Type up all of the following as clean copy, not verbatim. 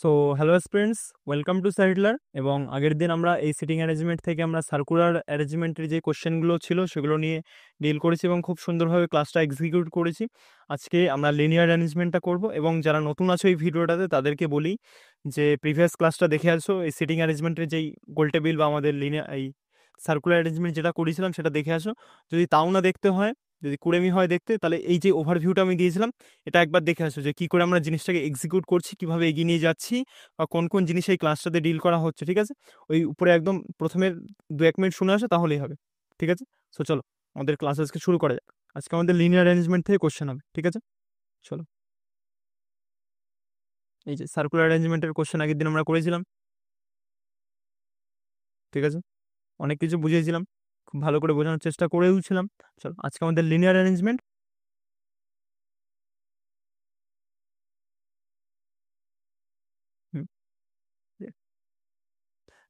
So hello students, welcome to সাইডলার। এবং আগের দিন আমরা এই সিটিং অ্যারেঞ্জমেন্ট থেকে আমরা সার্কুলার অ্যারেঞ্জমেন্টের যে কোশ্চেনগুলো ছিল সেগুলো নিয়ে ডিল করেছি এবং খুব সুন্দরভাবে ক্লাসটা এক্সিকিউট করেছি। আজকে আমরা লিনিয়ার অ্যারেঞ্জমেন্টটা করব এবং যারা নতুন আছো এই ভিডিওটাতে তাদেরকে বলি যে প্রিভিয়াস ক্লাসটা দেখে আসো, এই সিটিং অ্যারেঞ্জমেন্টের যেই গোল টেবিল বা আমাদের লিনিয়ার এই সার্কুলার অ্যারেঞ্জমেন্ট যেটা করেছিলাম সেটা দেখে আসো। যদি তাও না দেখতে হয়, যদি কুড়েমি হয় দেখতে, তাহলে এই যে ওভারভিউটা আমি দিয়েছিলাম এটা একবার দেখে আসো যে কী করে আমরা জিনিসটাকে এক্সিকিউট করছি, কীভাবে এগিয়ে নিয়ে যাচ্ছি বা কোন কোন জিনিস এই ক্লাসটাতে ডিল করা হচ্ছে। ঠিক আছে, ওই উপরে একদম প্রথমের 1-2 মিনিট শুনে আসো তাহলেই হবে। ঠিক আছে, সো চলো আমাদের ক্লাস আজকে শুরু করা যাক। আজকে আমাদের লিনিয়ার অ্যারেঞ্জমেন্ট থেকে কোশ্চেন হবে। ঠিক আছে, চলো। এই যে সার্কুলার অ্যারেঞ্জমেন্টের কোশ্চেন আগের দিন আমরা করেছিলাম। ঠিক আছে, অনেক কিছু বুঝিয়েছিলাম, খুব ভালো করে বোঝানোর চেষ্টা করেওছিলাম। চলো আজকে আমাদের লিনিয়ার অ্যারেঞ্জমেন্ট।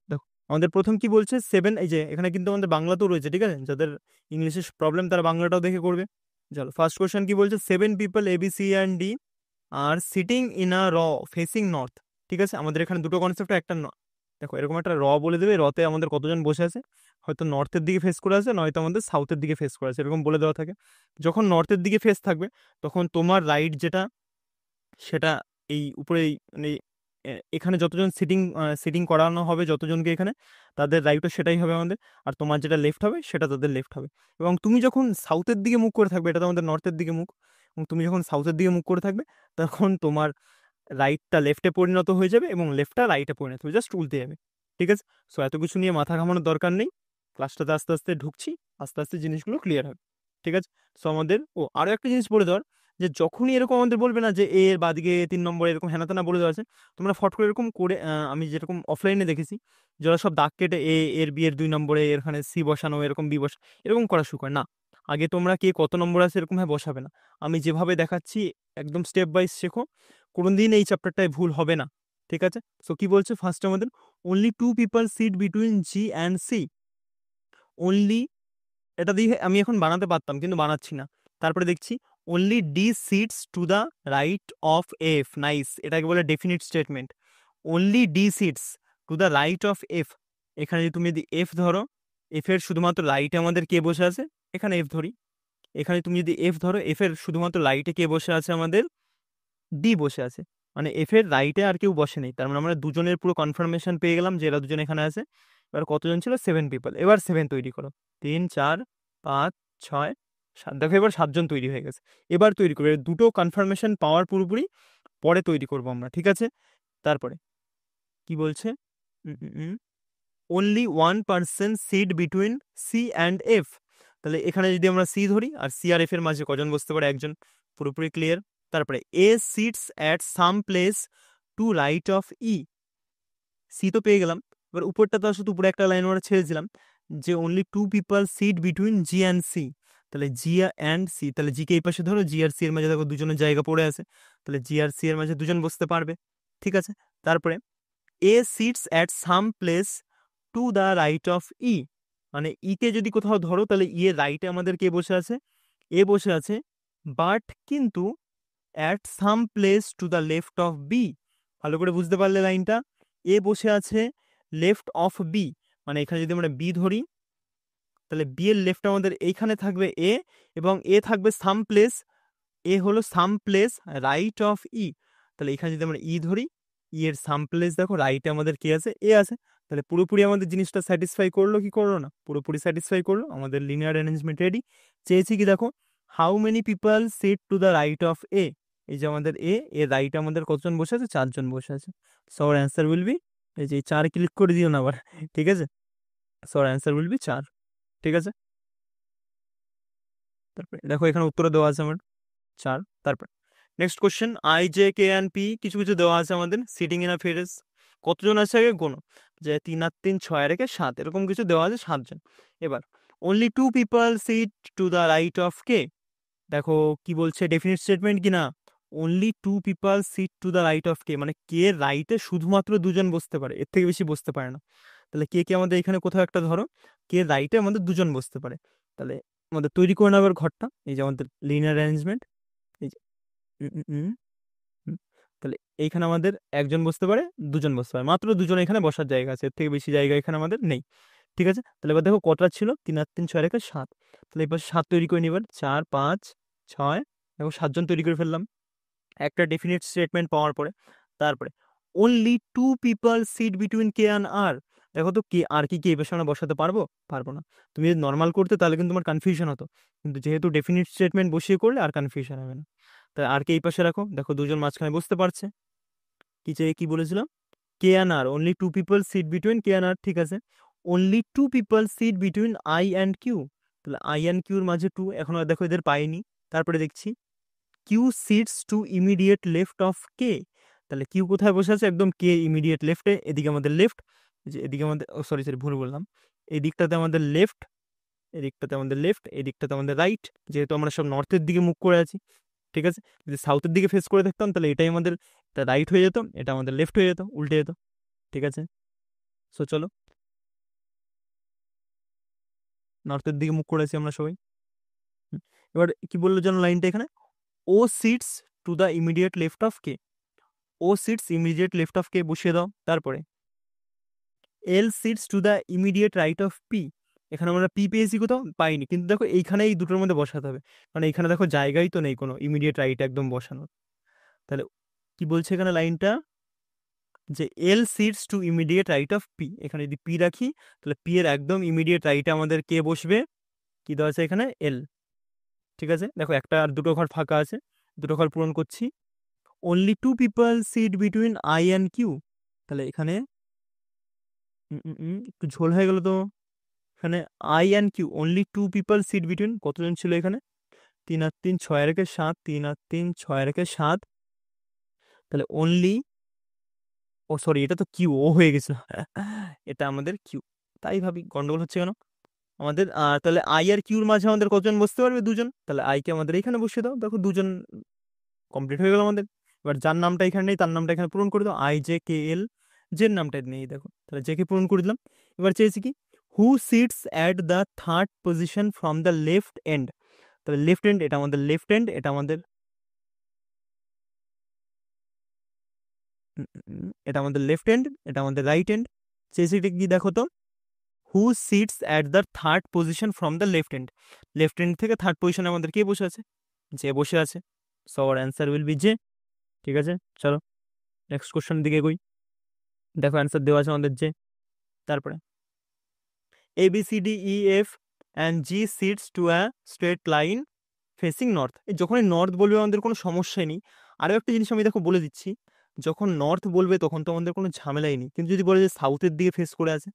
দেখো আমাদের প্রথম কি বলছে, 7। এই যে এখানে কিন্তু আমাদের বাংলাতেও রয়েছে, ঠিক আছে, যাদের ইংলিশে প্রবলেম তারা বাংলাটাও দেখে করবে। চলো ফার্স্ট কোয়েশ্চেন কি বলছে, 7 পিপল ABCD আর sitting in a row facing north. ঠিক আছে, আমাদের এখানে দুটো কনসেপ্ট, একটা দেখো এরকম একটা র বলে দেবে, রতে আমাদের কতজন বসে আছে, হয়তো নর্থের দিকে ফেস করে আছে, নয়তো আমাদের সাউথের দিকে ফেস করে আছে, এরকম বলে দেওয়া থাকে। যখন নর্থের দিকে ফেস থাকবে তখন তোমার রাইট যেটা সেটা এই উপরে মানে এখানে যতজন সিটিং সিটিং করানো হবে, যতজনকে এখানে, তাদের রাইটও সেটাই হবে আমাদের। আর তোমার যেটা লেফট হবে সেটা তাদের লেফট হবে। এবং তুমি যখন সাউথের দিকে মুখ করে থাকবে, এটা তো আমাদের নর্থের দিকে মুখ, এবং তুমি যখন সাউথের দিকে মুখ করে থাকবে তখন তোমার রাইটটা লেফটে পরিণত হয়ে যাবে এবং লেফটটা রাইটে পরিণত হয়ে জাস্ট উল্টে যাবে। ঠিক আছে, সো এত কিছু নিয়ে মাথা ঘামানোর দরকার নেই, ক্লাসটাতে আস্তে আস্তে ঢুকছি, আস্তে আস্তে জিনিসগুলো ক্লিয়ার হবে। ঠিক আছে, সো আমাদের আরও একটা জিনিস বলে দেওয়ার, যে যখনই এরকম আমাদের বলবে না যে এর বাদিকে 3 নম্বর এরকম হেনা তেনা বলে দেওয়া আছে, তোমরা ফট করে এরকম করে আমি যেরকম অফলাইনে দেখেছি, যারা সব দাগ কেটে এর বি এর 2 নম্বরে এখানে সি বসানো, এরকম বি বসা, এরকম করা শুরু করে না। আগে তোমরা কে কত নম্বর আছে এরকম ভাবে বসাবে না, আমি যেভাবে দেখাচ্ছি একদম স্টেপ বাই শেখো, কোনোদিন এই চ্যাপ্টারটায় ভুল হবে না। ঠিক আছে, সো কি বলছে ফার্স্ট আমাদের, only 2 people sit between G and C। Only, এটা দিয়ে আমি এখন বানাতে পারতাম কিন্তু বানাচ্ছি না। তারপরে দেখছি only D sits to the right of F. Nice, এটাকে বলে definite statement. Only D sits to the right of F. এখানে যদি তুমি যদি এফ ধরো, এফ এর শুধুমাত্র রাইটে আমাদের কে বসে আছে, এখানে এফ ধরি, এখানে তুমি যদি এফ ধরো, এফ এর শুধুমাত্র রাইটে কে বসে আছে, আমাদের ডি বসে আছে, মানে এফ এর রাইটে আর কেউ বসে নেই। তার মানে আমরা দুজনের পুরো কনফার্মেশন পেয়ে গেলাম যে এরা দুজন এখানে আছে। এবার কতজন ছিল, 7 পিপল। এবার 7 তৈরি করো, 3, 4, 5, 6, 7। দেখো এবার 7জন তৈরি হয়ে গেছে। এবার তৈরি করবো, দুটো কনফার্মেশন পাওয়ার পুরোপুরি পরে তৈরি করব আমরা। ঠিক আছে, তারপরে কি বলছে, only 1 person sit between C and F। তাহলে এখানে যদি আমরা সি ধরি, আর সি আর এফ এর মাঝে কজন বসতে পারে, একজন, পুরোপুরি ক্লিয়ার। তারপরে A sits at some place to right of E. C তো পেয়ে গেলাম, এবার উপরটা তো শুধু উপরে একটা লাইন আমরা ছেড়েছিলাম যে only 2 people sit between G and C। তাহলে G and C, তাহলে জি কে এই পাশে ধরো, জি আর সি এর মাঝে দেখো দুজনের জায়গা পড়ে আছে, তাহলে জি আর সি এর মাঝে দুজন বসতে পারবে। ঠিক আছে, তারপরে A sits at some place to the right of E. মানে ই কে যদি কোথাও ধরো তাহলে ই এর রাইটে আমাদের কে বসে আছে, এ বসে আছে, বাট কিন্তু at some place to the left of B. ভালো করে বুঝতে পারলে লাইনটা, এ বসে আছে লেফট অফ বি, মানে এখানে যদি আমরা বি ধরি তাহলে বি এর লেফট আমাদের এইখানে থাকবে এ, এবং এ থাকবে সাম প্লেস, এ হলো সাম প্লেস রাইট অফ ই। তাহলে এখানে যদি আমরা ই ধরি, ই এর সাম প্লেস দেখো রাইটে আমাদের কি আছে, এ আছে। তাহলে পুরোপুরি আমাদের জিনিসটা স্যাটিসফাই করলো কি করলো না, পুরোপুরি স্যাটিসফাই করলো, আমাদের লিনিয়ার অ্যারেঞ্জমেন্ট রেডি। চেয়েছি কি দেখো, how many people sit to the right of A. এই যে আমাদের এর রাইটে আমাদের কতজন বসে আছে, 4জন বসে আছে। So our answer will B, এই যে 4 ক্লিক করে দিও না আবার, ঠিক আছে, so our answer will B 4। ঠিক আছে, তারপরে দেখো এখানে উত্তর দেওয়া আছে আমার 4। তারপর next question, I, J, K and P কিছু কিছু দেওয়া আছে আমাদের, সিটিং ইন আ ফেরেস কতজন আছে আগে গোনো, যে 3 আর 3 6 আর 1 7, এরকম কিছু দেওয়া আছে 7জন। এবার only 2 people sit to the right of K. দেখো কি বলছে, ডেফিনিট স্টেটমেন্ট কিনা, only 2 people sit to the right of K, মানে কে রাইটে শুধুমাত্র দুজন বসতে পারে, এর থেকে বেশি বসতে পারে না। তাহলে কে কে আমাদের এখানে কোথাও একটা ধরো, কে রাইটে আমাদের দুজন বসতে পারে। তাহলে আমাদের তৈরি করে নেবার ঘরটা, এই যে আমাদের লিনিয়ার অ্যারেঞ্জমেন্ট, এই যে হুম, তাহলে এইখানে আমাদের একজন বসতে পারে, দুজন বসতে পারে, মাত্র দুজন এখানে বসার জায়গা আছে, এর থেকে বেশি জায়গা এখানে আমাদের নেই। ঠিক আছে, তাহলে এবার দেখো কটা ছিল, 3 আর 3 6 রেখে 7। তাহলে এবার 7 তৈরি করে নিবার, 4 5 6, দেখো 7জন তৈরি করে ফেললাম একটা ডেফিনিট স্টেটমেন্ট পাওয়ার পরে। তারপরে only 2 people sit between K and R. দেখো তো কে আর কি এই পেছনে বসাতে পারবো? পারবো না। তুমি যদি নর্মাল করতে তাহলে কিন্তু তোমার কনফিউশন হতো, কিন্তু যেহেতু ডেফিনিট স্টেটমেন্ট বসিয়ে করলে আর কনফিউশন হবে না। তাই আর কে এই পাশে রাখো, দেখো দুজন মাঝখানে বসতে পারছে। কি চেয়ে কি বলেছিলাম, K and R, only 2 people sit between K and R, ঠিক আছে। Only 2 people sit between I and Q, তাহলে আই অ্যান্ড কিউর মাঝে 2, এখন আর দেখো এদের পাইনি। তারপরে দেখছি Q sits to immediate left of K, তাহলে কিউ কোথায় বসে আছে, একদম কে ইমিডিয়েট লেফটে, এদিকে আমাদের লেফট, যে এদিকে আমাদের, সরি সরি ভুল বললাম, এই দিকটাতে আমাদের লেফট, এদিকটাতে আমাদের লেফট, এই দিকটাতে আমাদের রাইট, যেহেতু আমরা সব নর্থের দিকে মুখ করে আছি। ঠিক আছে, যদি সাউথের দিকে ফেস করে থাকতাম তাহলে এটাই আমাদের, এটা রাইট হয়ে যেত, এটা আমাদের লেফট হয়ে যেত, উল্টে যেত। ঠিক আছে, সো চলো, নর্থের দিকে মুখ করেছি আমরা সবাই। হুম, এবার কি বললো যেন লাইনটা এখানে, O sits to the immediate left of K, O sits immediate left of K বসিয়ে দাও। তারপরে L sits to the immediate right of P, এখানে আমরা পি পেয়েছি কোথাও, পাইনি, কিন্তু দেখো এইখানে এই দুটোর মধ্যে বসাতে হবে, কারণ এইখানে দেখো জায়গাই তো নেই কোনো ইমিডিয়েট রাইট একদম বসানোর। তাহলে কি বলছে এখানে লাইনটা, যে L sits to immediate right of P, এখানে যদি পি রাখি তাহলে পি এর একদম ইমিডিয়েট রাইটে আমাদের কে বসবে, কি দেওয়া আছে এখানে, এল। ঠিক আছে, দেখো একটা আর দুটো ঘর ফাঁকা আছে, দুটো ঘর পূরণ করছি। Only 2 people sit between I and Q, তাহলে এখানে একটু ঝোল হয়ে গেল তো, এখানে I and Q, only 2 people sit between, কতজন ছিল এখানে, 3 আর 3 6 রেখে 7, 3 আর 3 6 রেখে 7, তাহলে অনলি, ও সরি এটা তো কিউ, ও হয়ে গেছিল এটা আমাদের কিউ, তাই ভাবি গন্ডগোল হচ্ছে কেন আমাদের। তাহলে আই আর কিউর মাঝে আমাদের কতজন বসতে পারবে, দুজন, তাহলে আই কে আমাদের এখানে বসিয়ে দাও, দেখো দুজন কমপ্লিট হয়ে গেল আমাদের। এবার যার নামটা এখানে নেই তার নামটা এখানে পূরণ করে দাও, আই জে কে এল, জের নামটা নেই দেখো, তাহলে জে কে পূরণ করে দিলাম। এবার চেয়েছি কি, who sits at the third position from the left end, তাহলে লেফট এন্ড, এটা আমাদের লেফট এন্ড, এটা আমাদের এটা আমাদের লেফট এন্ড, এটা আমাদের রাইট এন্ড। চেয়েছি কি দেখো তো, who sits at the third position from the left end, left end থেকে থার্ড পজিশনে আমাদের কে বসে আছে, যে বসে আছে, so our answer will be J. ঠিক আছে, চলো নেক্সট কোশ্চেনের দিকে এগোই। দেখো অ্যান্সার দেওয়া আছে আমাদের যে, তারপরে A B C D E F and G sits to a straight line facing north, এই যখনই নর্থ বলবে আমাদের কোনো সমস্যাই নেই। আরও একটা জিনিস আমি দেখো বলে দিচ্ছি, যখন নর্থ বলবে তখন তো আমাদের কোনো ঝামেলাই নেই, কিন্তু যদি বলে যে সাউথের দিকে ফেস করে আছে,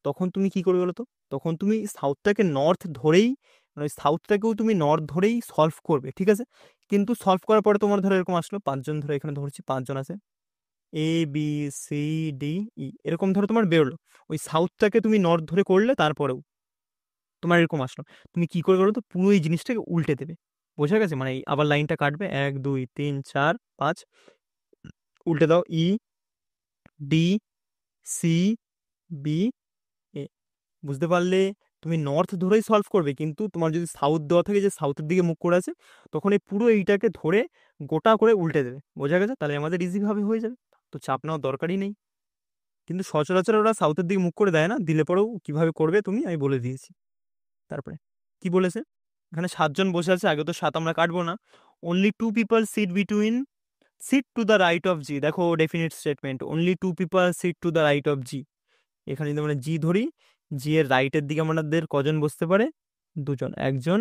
তখন তুমি কি করবে বলো তো, তখন তুমি সাউথটাকে নর্থ ধরেই, মানে সাউথটাকেও তুমি নর্থ ধরেই সলভ করবে। ঠিক আছে, কিন্তু সলভ করার পরে তোমার ধরো এরকম আসলো, 5জন ধরে এখানে ধরছি, 5জন আছে, এ বি সি ডি ই, এরকম ধরো তোমার বেরোলো, ওই সাউথটাকে তুমি নর্থ ধরে করলে তারপরেও তোমার এরকম আসলো, তুমি কি করে করো তো, পুরো এই জিনিসটাকে উল্টে দেবে। বোঝা গেছে, মানে এই আবার লাইনটা কাটবে, 1 2 3 4 5, উল্টে দাও, E D C B A, বুঝতে পারলে, তুমি নর্থ ধরেই সলভ করবে, কিন্তু তোমার যদি সাউথ দেওয়া থাকে যে সাউথের দিকে মুখ করে আছে, তখন এই পুরো এইটাকে ধরে গোটা করে উল্টে দেবে। বোঝা গেছে, তাহলে আমাদের ইজিভাবে হয়ে যাবে, তো চাপ নেওয়ার দরকারই নেই। কিন্তু সচরাচর ওরা সাউথের দিকে মুখ করে দেয় না, দিলে পরেও কিভাবে করবে তুমি আমি বলে দিয়েছি। তারপরে কি বলেছে, এখানে 7জন বসে আছে, আগে তো 7 আমরা কাটবো না। Only 2 people sit between, sit to the right of G, দেখো definite statement, only 2 people sit to the right of G, এখানে যদি আমরা জি ধরি, জি এর রাইটের দিকে আমাদের কজন বসতে পারে, দুজন, একজন,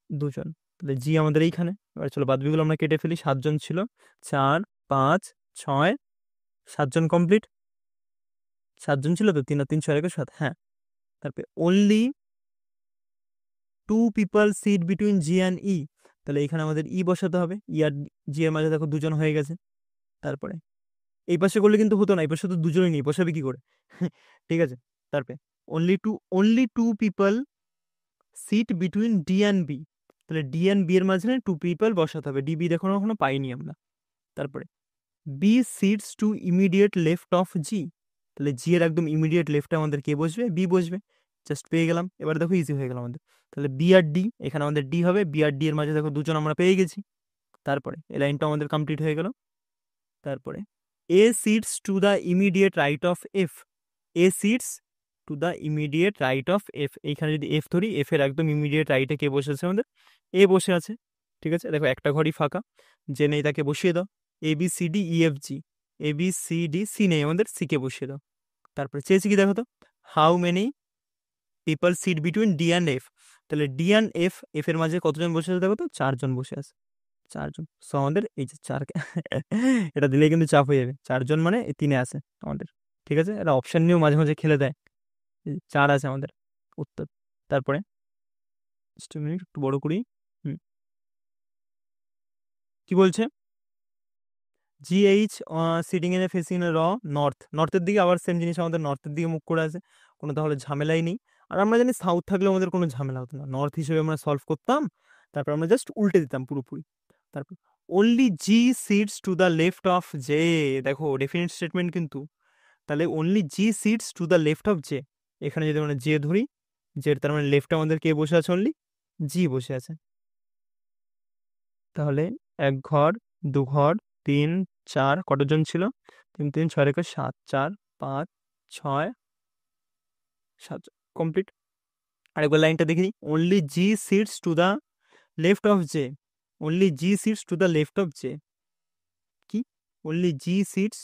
দুজন, তাহলে জি আমাদের এইখানে। এবার চলো বাদবিগুলো আমরা কেটে ফেলি, 7জন ছিল, 4 5 6, 7জন কমপ্লিট, 7জন ছিল তো, 3 আর 3 6 রেখে 7, হ্যাঁ। তারপরে only 2 people sit between G and E, তাহলে এখানে আমাদের ই বসাতে হবে, ই আর জি এর মাঝে দেখো দুজন হয়ে গেছে। তারপরে এই পাশে করলে কিন্তু হতো না, এই পাশে তো দুজনই নেই, বসাবে কি করে ঠিক আছে, তারপরে only two people sit between D and B, তাহলে ডি অ্যান্ড বি এর মাঝখানে 2 পিপল বসাতে হবে, ডি বি দেখো এখনো পাইনি আমরা। তারপরে B sits to immediate left of G, তাহলে জি এর একদম ইমিডিয়েট লেফটে আমাদের কে বসবে, বি বসবে, জাস্ট পেয়ে গেলাম। এবার দেখো ইজি হয়ে গেল আমাদের, তাহলে বি আর ডি, এখানে আমাদের ডি হবে, বি আর ডি এর মাঝে দেখো দুজন আমরা পেয়ে গেছি। তারপরে এই লাইনটা আমাদের কমপ্লিট হয়ে গেল। তারপরে A sits to the immediate right of F, A sits to the immediate right of F, এইখানে যদি এফ ধরি, এফ এর একদম ইমিডিয়েট রাইটে কে বসে আছে আমাদের, এ বসে আছে। ঠিক আছে, দেখো একটা ঘরই ফাঁকা, যে নেই তাকে বসিয়ে দাও। A B C D E F G, A B C D, C নেই আমাদের, সি কে বসিয়ে দাও। তারপরে চেয়েছি কি দেখো তো, how many people sit between D and F, তাহলে ডি অ্যান্ড এফ, এফ এর মাঝে কতজন বসে আছে দেখো তো, 4জন বসে আছে, 4জন। সো আমাদের এই যে চারকে এটা দিলেই কিন্তু চাপ হয়ে যাবে, 4জন মানে এই 3-এ আছে আমাদের। ঠিক আছে, এটা অপশন নিয়েও মাঝে মাঝে খেলে দেয়। 4 আছে আমাদের উত্তর। তারপরে just a minute, একটু বড় করি। হুম, কি বলছে, জিএইচ সিটিং এ ফেসিং র নর্থ, নর্থের দিকে, আবার সেম জিনিস আমাদের নর্থের দিকে মুখ করে আছে, কোনো তাহলে ঝামেলাই নেই। আর আমরা জানি সাউথ থাকলেও আমাদের কোনো ঝামেলা হতো না, নর্থ হিসেবে আমরা সলভ করতাম, তারপর আমরা জাস্ট উল্টে দিতাম পুরোপুরি। তারপর only G sits to the left of J, দেখো ডেফিনিট স্টেটমেন্ট কিন্তু, তাহলে only G sits to the left of J, এখানে যদি আমরা জে ধরি, জে তার মানে লেফটে আমাদের কে বসে আছে, অনলি জি বসে আছে। তাহলে 1 ঘর, 2 ঘর, 3 4, কতজন ছিল, 3 3 6 রেখে 7, 4 5 6 7, কমপ্লিট। আরেকবার লাইনটা দেখি, only G sits to the left of J, only G sits to the left of J, কি only G sits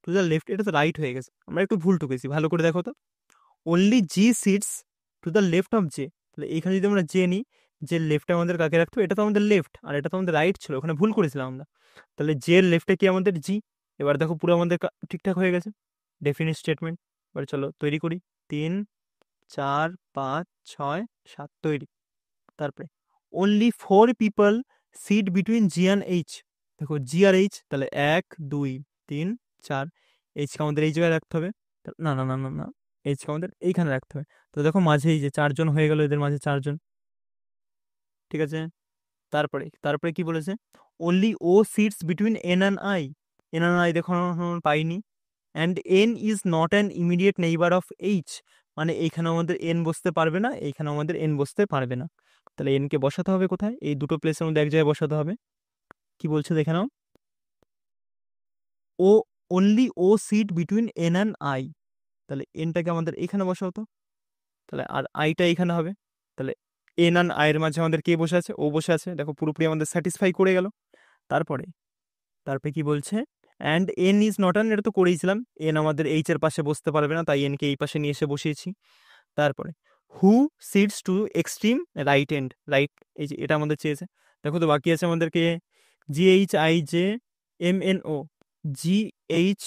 to the left, এটা তো রাইট হয়ে গেছে, আমরা একটু ভুল টুকেছি, ভালো করে দেখো তো, only G sits to the left of J, তাহলে এখানে যদি আমরা জে নিই, যে লেফটে আমাদের কাকে রাখতো, এটা তো আমাদের লেফট আর এটা তো আমাদের রাইট ছিল, ওখানে ভুল করেছিলাম আমরা, তাহলে জে এর লেফটে কি আমাদের জি। এবার দেখো পুরো আমাদের ঠিকঠাক হয়ে গেছে, ডেফিনিট স্টেটমেন্ট। এবার চলো তৈরি করি, 3 4 5 6 7 তৈরি। তারপরে only 4 people sit between G and H, দেখো জি আর এইচ, তাহলে 1 2 3 4, এইচকে আমাদের এই জায়গায় রাখতে হবে, না না না না না, এইচকে আমাদের এইখানে রাখতে হবে, তো দেখো মাঝে এই যে 4জন হয়ে গেল, এদের মাঝে 4জন। ঠিক আছে, তারপরে তারপরে কি বলেছে, only O sits between N and I, N and I দেখো পাইনি, and N is not an immediate neighbour of H, মানে এইখানে আমাদের এন বসতে পারবে না, এইখানে আমাদের এন বসতে পারবে না, তাহলে এন কে বসাতে হবে কোথায়, এই দুটো প্লেসের মধ্যে এক জায়গায় বসাতে হবে। কি বলছে দেখে নাও, O only O sit between N and I, তাহলে এনটাকে আমাদের এখানে বসা হতো, তাহলে আর আইটা এখানে হবে, তাহলে এন অ্যান্ড আই এর মাঝে আমাদের কে বসে আছে, ও বসে আছে, দেখো পুরোপুরি আমাদের স্যাটিসফাই করে গেল। তারপরে তারপরে কি বলছে, and N is not an, এটা তো করেইছিলাম, এন আমাদের এইচ এর পাশে বসতে পারবে না, তাই এনকে এই পাশে নিয়ে এসে বসিয়েছি। তারপরে who sits to extreme right end, right, এই যে এটা আমাদের চেয়েছে, দেখো তো বাকি আছে আমাদেরকে G H I J M N O, G H,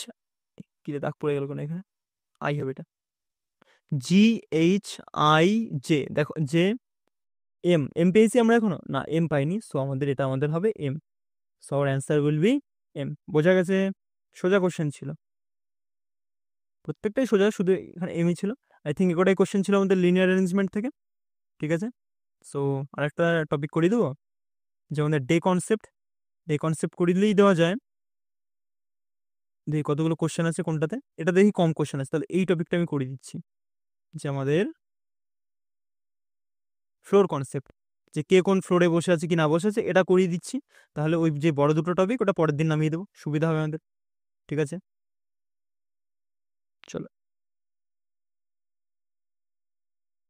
কি রে দাগ পড়ে গেল কোনো এখানে, আই হবে এটা, জি এইচ আই জে, দেখো জে এম, এম পেয়েছি আমরা এখনো না, এম পাইনি, সো আমাদের এটা আমাদের হবে M, so our answer will be M. বোঝা গেছে, সোজা কোশ্চেন ছিল, প্রত্যেকটাই সোজা, শুধু এখানে এমই ছিল। আই থিঙ্ক এটাই কোশ্চেন ছিল আমাদের লিনিয়ার অ্যারেঞ্জমেন্ট থেকে। ঠিক আছে, সো আরেকটা টপিক করে দেবো, যে আমাদের ডে কনসেপ্ট, ডে কনসেপ্ট করে দিলেই দেওয়া যায়। দেখি কতগুলো কোশ্চেন আছে কোনটাতে, এটা দেখি কম কোশ্চেন আছে, তাহলে এই টপিকটা আমি করে দিচ্ছি, যে আমাদের ফ্লোর কনসেপ্ট, যে কে কোন ফ্লোরে বসে আছে কি না বসে আছে, এটা করিয়ে দিচ্ছি, তাহলে ওই যে বড় দুটো টপিক ওটা পরের দিন নামিয়ে দেবো, সুবিধা হবে আমাদের। ঠিক আছে, চলো,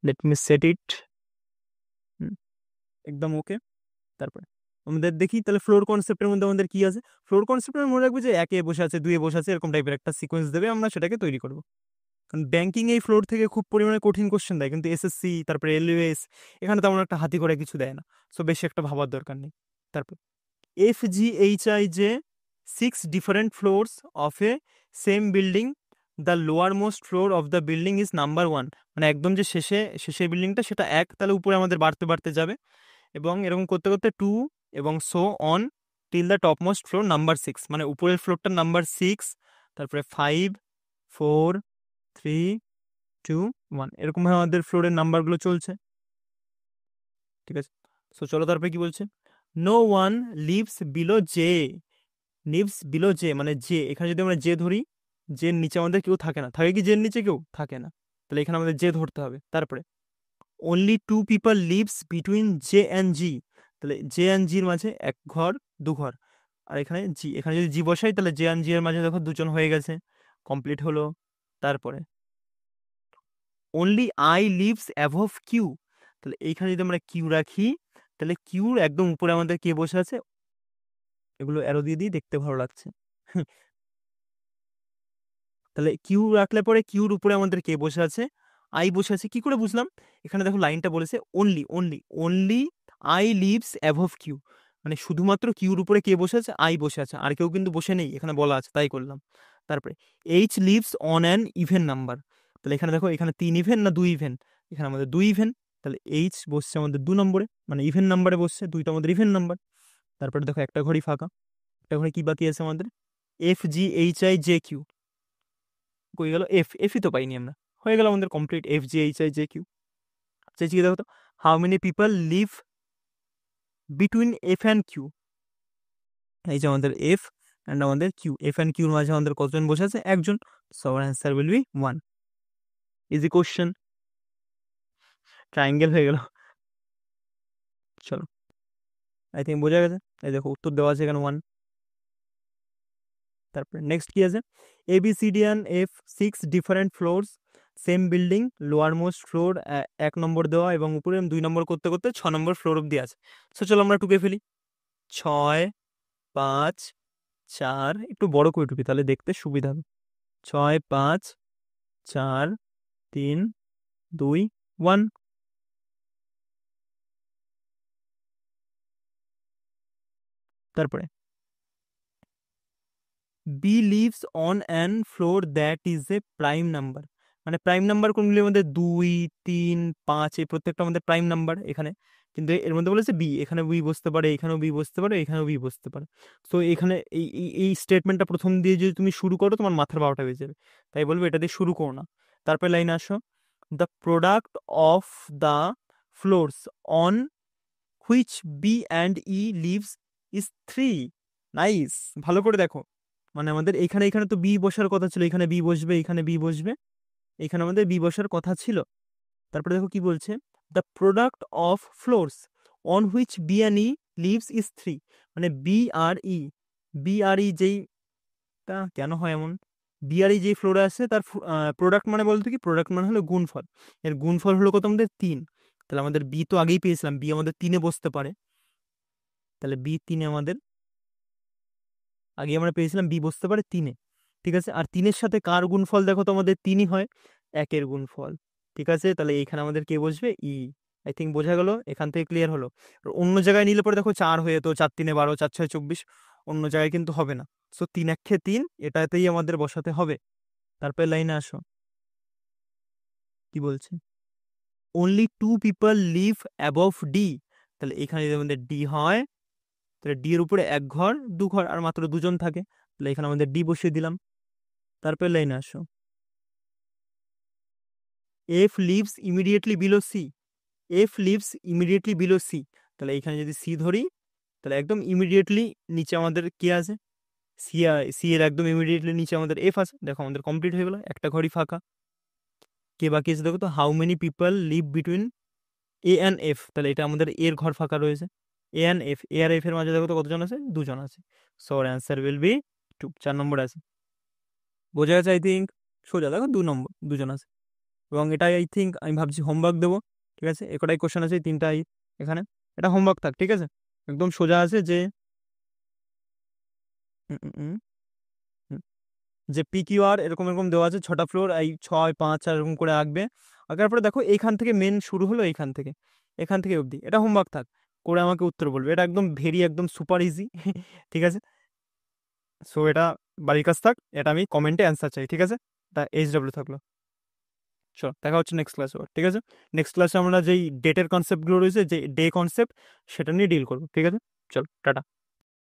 লেট মি সেট ইট, একদম ওকে। তারপরে আমাদের দেখি তাহলে ফ্লোর কনসেপ্টের মধ্যে আমাদের কি আছে, ফ্লোর কনসেপ্টের মনে রাখবে যে 1-এ বসে আছে, 2-এ বসে আছে, এরকম টাইপের একটা সিকোয়েন্স দেবে, আমরা সেটাকে তৈরি করবো। কারণ ব্যাংকিং এই ফ্লোর থেকে খুব পরিমাণে কঠিন কোশ্চেন দেয়, কিন্তু এসএসসি তারপরে এলইএস এখানে তেমন একটা হাতি করে কিছু দেয় না, সো বেশি একটা ভাবার দরকার নেই। তারপর F G H I J 6 different floors of A same building, the lower most floor of the building is number 1, মানে একদম যে শেষের বিল্ডিংটা সেটা 1, তাহলে উপরে আমাদের বাড়তে বাড়তে যাবে, এবং এরকম করতে করতে 2 এবং so on till the top most floor number 6, মানে উপরের ফ্লোরটার নাম্বার 6, তারপরে 5 4 3 2 1, এরকমভাবে আমাদের ফ্লোরের নাম্বারগুলো চলছে। ঠিক আছে, সো চলো তারপরে কি বলছে, no one lives below J, lives below J মানে জে, এখানে যদি আমরা জে ধরি, জের নিচে আমাদের কেউ থাকে না, থাকে কি জের নিচে কেউ থাকে না, তাহলে এখানে আমাদের জে ধরতে হবে। তারপরে only 2 people lives between J and G, তাহলে জে অ্যান্ড জির মাঝে 1 ঘর 2 ঘর, আর এখানে জি, এখানে যদি জি বসাই তাহলে জে আর জি এর মাঝে দেখো দুজন হয়ে গেছে, কমপ্লিট হলো। তারপরে only I lives above Q, তাহলে এইখানে যদি আমরা কিউ রাখি তাহলে কিউর একদম উপরে আমাদের কে বসে আছে, এগুলো অ্যারো দিয়ে দিই, দেখতে ভালো লাগছে। তাহলে কিউ রাখলে পরে কিউর উপরে আমাদের কে বসে আছে, আই বসে আছে। কি করে বুঝলাম? এখানে দেখো লাইনটা বলেছে only only only I lives above Q, মানে শুধুমাত্র কিউর উপরে কে বসে আছে, আই বসে আছে, আর কেউ কিন্তু বসে নেই, এখানে বলা আছে তাই করলাম। তারপরে H leaves on an even number, তাহলে এখানে দেখো এখানে 3 ইভেন না 2 ইভেন, এখানে আমাদের 2 ইভেন, তাহলে এইচ বসছে আমাদের 2 নম্বরে, মানে ইভেন নাম্বারে বসছে, দুইটা আমাদের ইভেন নাম্বার। তারপরে দেখো একটা ঘড়ি ফাঁকা, একটা ঘড়ি কি বাকি আছে আমাদের, F G H I J Q, কই গেল এফ, এফই তো পাইনি আমরা, হয়ে গেল আমাদের complete F G H I J Q. চাইছি কি দেখো তো, how many people live between F and Q, এই যে আমাদের এফ অ্যান্ড আমাদের কিউ, এফ অ্যান্ড কিউর মাঝে আমাদের কতজন বসে আছে, একজন, so our answer will be 1। Easy question, triangle হয়ে গেল। চলো, আই থিঙ্ক বোঝা গেছে, এই দেখো উত্তর দেওয়া আছে এখানে 1। তারপরে নেক্সট কি আছে, ABCD and F 6 different floors, same building, lower most floor 1 number দেওয়া এবং উপরে 2 নম্বর করতে করতে 6 নম্বর ফ্লোর অব্দি আছে। সো চলো আমরা টুকে ফেলি, 6 5 4, একটু বড় করে টুকি তাহলে দেখতে সুবিধা হবে, 6 5 4 3 2 1। তারপরে B lives on an floor that is a prime number, মানে প্রাইম নাম্বার কোনগুলি আমাদের 2 3 5, এই প্রত্যেকটা আমাদের প্রাইম নাম্বার এখানে, কিন্তু এর মধ্যে বলেছে বি, এখানে বি বসতে পারে, এখানেও বি বসতে পারে, এখানেও বি বসতে পারে। তো এখানে এই স্টেটমেন্টটা প্রথম দিয়ে যদি তুমি শুরু করো তোমার মাথার বারোটা বেজে যাবে, তাই বলবো এটা দিয়ে শুরু করো না। তারপরে লাইন আসো, the product of the floors on which B and E lives is 3। Nice, ভালো করে দেখো, মানে আমাদের এখানে এখানে তো বি বসার কথা ছিল, এখানে বি বসবে, এখানে বি বসবে, এখানে আমাদের বি বসার কথা ছিল। তারপরে দেখো কি বলছে, the product of floors on which B and E lives is 3, মানে বি আর ই, বি আর ই যেই, তা কেন হয় এমন, বি আর ই যেই ফ্লোরে আসছে তার প্রোডাক্ট মানে বলতে কি, প্রোডাক্ট মানে হলো গুণফল, এর গুণফল হলো কত আমাদের 3, তাহলে আমাদের বি তো আগেই পেয়েছিলাম, বি আমাদের 3-এ বসতে পারে, তাহলে বি 3-এ আমাদের, আগে আমরা পেয়েছিলাম বি বসতে পারে 3-এ, ঠিক আছে। আর 3-এর সাথে কার গুণফল দেখো তো আমাদের 3-ই হয়, 1-এর গুণফল, ঠিক আছে। তাহলে এইখানে আমাদের কে বসবে, ই। আই থিঙ্ক বোঝা গেল, এখান থেকে ক্লিয়ার হলো। আর অন্য জায়গায় নিলে পরে দেখো 4 হয়ে যেত, 4 3 12, 4 6 24, অন্য জায়গায় কিন্তু হবে না। সো 3 1 3, এটাতেই আমাদের বসাতে হবে। তারপরে লাইনে আসো, কি বলছে, only 2 people leave above D, তাহলে এখানে যদি আমাদের ডি হয় তাহলে ডি এর উপরে 1 ঘর 2 ঘর আর মাত্র 2জন থাকে, তাহলে এখানে আমাদের ডি বসিয়ে দিলাম। তারপরে লাইনে আসো, F lives immediately below C, F lives immediately below C, তাহলে এখানে যদি সি ধরি তাহলে একদম ইমিডিয়েটলি নিচে আমাদের কে আছে, সি, সি এর একদম ইমিডিয়েটলি নিচে আমাদের এফ আছে। দেখো আমাদের কমপ্লিট হয়ে গেল, একটা ঘরই ফাঁকা। কে বাকি আছে দেখো তো, how many people live between A and F, তাহলে এটা আমাদের এর ঘর ফাঁকা রয়েছে, এ অ্যান্ড এফ, এ আর এফ এর মাঝে দেখো তো কতজন আছে, 2জন আছে। সো অ্যান্সার উইল বি 2, 4 নম্বর আছে। বোঝা গেছে আই থিঙ্ক, সোজা দেখো 2 নম্বর, 2জন আছে। এবং এটাই আই থিঙ্ক আমি ভাবছি হোমওয়ার্ক দেবো, ঠিক আছে। এ কটাই কোশ্চেন আছে, এই 3টাই এখানে, এটা হোমওয়ার্ক থাক, ঠিক আছে। একদম সোজা আছে যে উম, উম, উম, উম, যে পি কিউ আর এরকম এরকম দেওয়া আছে 6টা ফ্লোর, এই 6 5 আর এরকম করে আঁকবে। আঁকার পরে দেখো এইখান থেকে মেন শুরু হলো, এইখান থেকে এখান থেকে অবধি, এটা হোমওয়ার্ক থাক, করে আমাকে উত্তর বলবে, এটা একদম ভেরি একদম সুপার ইজি। ঠিক আছে, সো এটা বাড়ির কাজ থাক, এটা আমি কমেন্টে অ্যান্সার চাই, ঠিক আছে। তা HW থাকলো। চলো দেখা হচ্ছে নেক্সট ক্লাসে, ঠিক আছে। নেক্সট ক্লাসে আমরা যেই ডেটের কনসেপ্টগুলো রয়েছে, যে ডে কনসেপ্ট, সেটা নিয়ে ডিল করবো, ঠিক আছে। চলো টাটা।